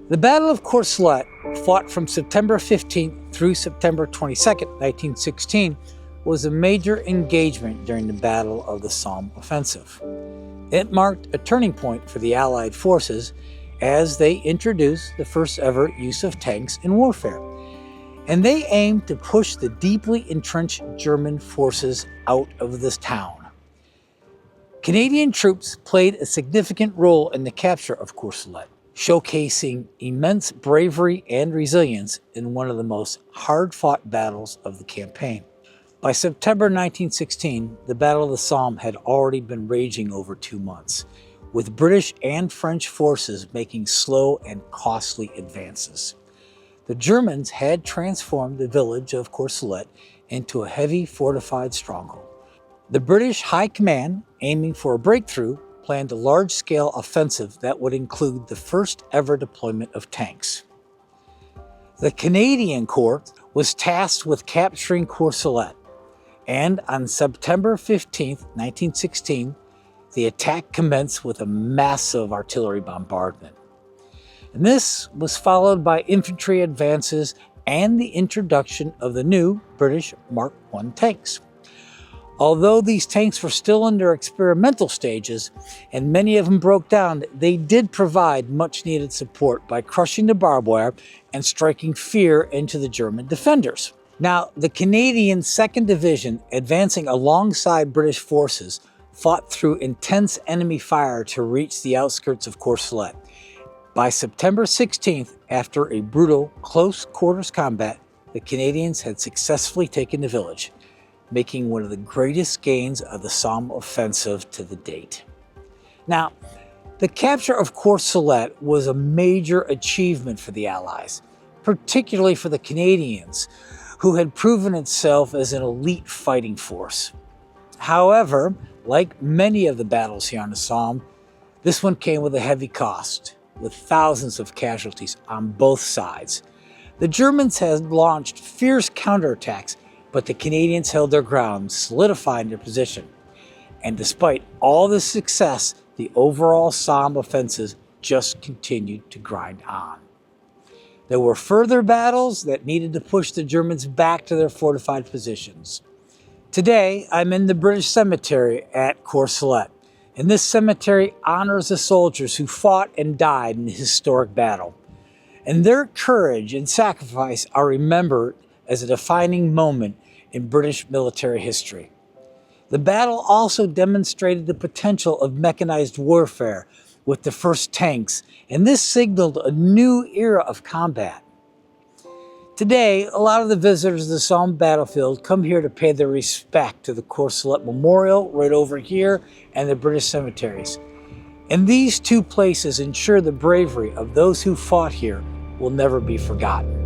The Battle of Courcelette, fought from September 15th through September 22nd, 1916, was a major engagement during the Battle of the Somme offensive. It marked a turning point for the Allied forces as they introduced the first ever use of tanks in warfare, and they aimed to push the deeply entrenched German forces out of this town. Canadian troops played a significant role in the capture of Courcelette, showcasing immense bravery and resilience in one of the most hard-fought battles of the campaign. By September 1916, the Battle of the Somme had already been raging over 2 months, with British and French forces making slow and costly advances. The Germans had transformed the village of Courcelette into a heavy fortified stronghold. The British High Command, aiming for a breakthrough, planned a large-scale offensive that would include the first ever deployment of tanks. The Canadian Corps was tasked with capturing Courcelette, and on September 15, 1916, the attack commenced with a massive artillery bombardment. And this was followed by infantry advances and the introduction of the new British Mark I tanks. Although these tanks were still in their experimental stages, and many of them broke down, they did provide much needed support by crushing the barbed wire and striking fear into the German defenders. Now, the Canadian 2nd Division, advancing alongside British forces, fought through intense enemy fire to reach the outskirts of Courcelette. By September 16th, after a brutal close quarters combat, the Canadians had successfully taken the village, making one of the greatest gains of the Somme offensive to the date. Now, the capture of Courcelette was a major achievement for the Allies, particularly for the Canadians, who had proven itself as an elite fighting force. However, like many of the battles here on the Somme, this one came with a heavy cost, with thousands of casualties on both sides. The Germans had launched fierce counterattacks, but the Canadians held their ground, solidifying their position. And despite all this success, the overall Somme offensive just continued to grind on. There were further battles that needed to push the Germans back to their fortified positions. Today, I'm in the British Cemetery at Courcelette, and this cemetery honors the soldiers who fought and died in the historic battle. And their courage and sacrifice are remembered as a defining moment in British military history. The battle also demonstrated the potential of mechanized warfare with the first tanks, and this signaled a new era of combat. Today, a lot of the visitors to the Somme battlefield come here to pay their respect to the Courcelette Memorial right over here and the British cemeteries. And these two places ensure the bravery of those who fought here will never be forgotten.